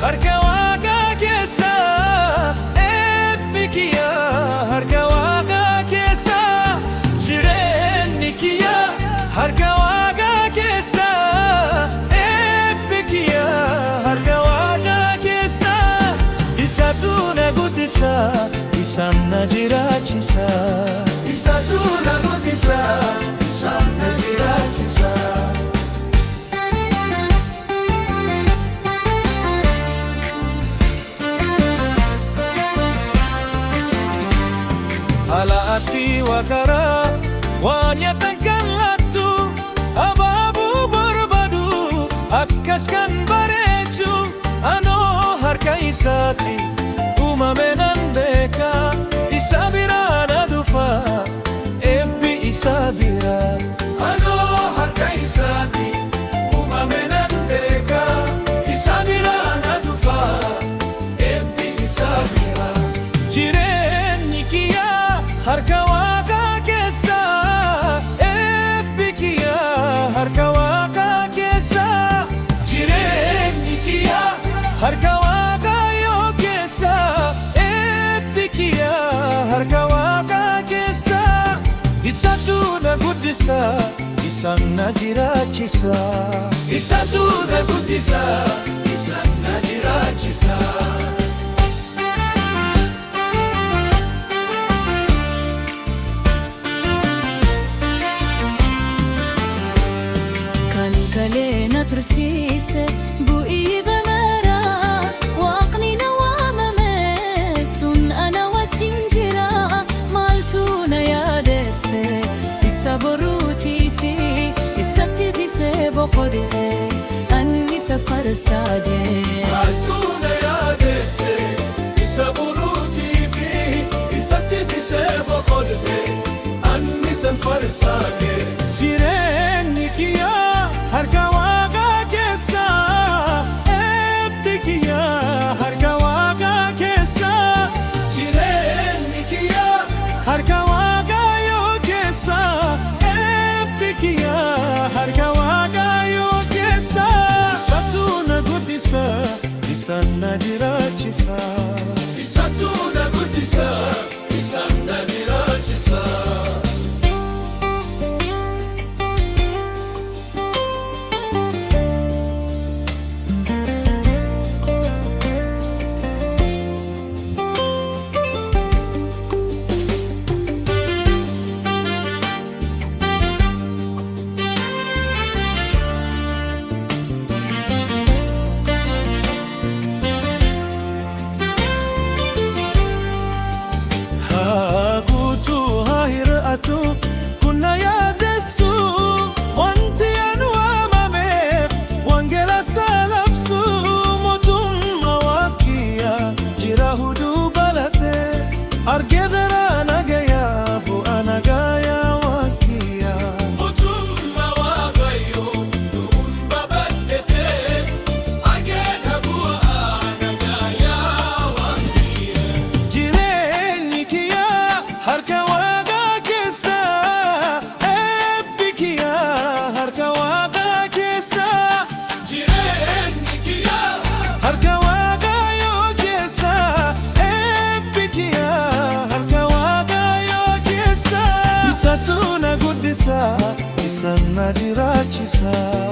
harka Waaqaa keessa eebbi kiyya, harka Waaqaa keessa jireenyi kiyya, harka Waaqaa keessa eebbi kiyya, harka Waaqaa keessa isaatu na guddisa, isaan na jiraachisa, isaatu na guddisa, isaan na jiraachisa. Alaati wakara wanyatan kan lattu ababu barbadu akkas kan bareechu anoo harka isaati uumame nan beeka isa biraa na dhufa eebbi isa biraa anoo harka isaati uumame nan beeka isa biraa na dhufa eebbi isa biraa jireenyi kiyya harka Waaqaa keessa eebbi kiyya, harka Waaqaa keessa jireenyi kiyya, harka Waaqayyoo keessa eebbi kiyya, harka Waaqaa keessa isaatu na guddisa, isaan na jiraachisa, isaatu na guddisa, isaan na jiraachisa. كلنا ترسيسه بوئي بمرا واقني نوام مسون أنا وتنجرا مالتونا يا دسه الصبروتي في الستي سبقده أني سفر ساده مالتونا يا دسه الصبروتي في الستي سبقده أني سفر ساده jireenyi kiyya harka Waaqaa keessa eebbi kiyya, harka Waaqaa keessa jireenyi kiyya, harka Waaqayyoo keessa eebbi kiyya, harka Waaqayyoo keessa isaatu na guddisa, isaan na jiraachisa, isaatu na guddisa, isaan na jiraachisa. Kuna yaadessu wanti anu waamameef wangeela salabsu mootummaa Waaqaa jira hunduu balate argee daraa nagayaa bu'aa nagayaa Waaqaa mootummaa Waaqayyoo nuun babal'ate argee bu'aa nagayaa Waaqaa jireenyi kiyya harka isaan na jiraachisa.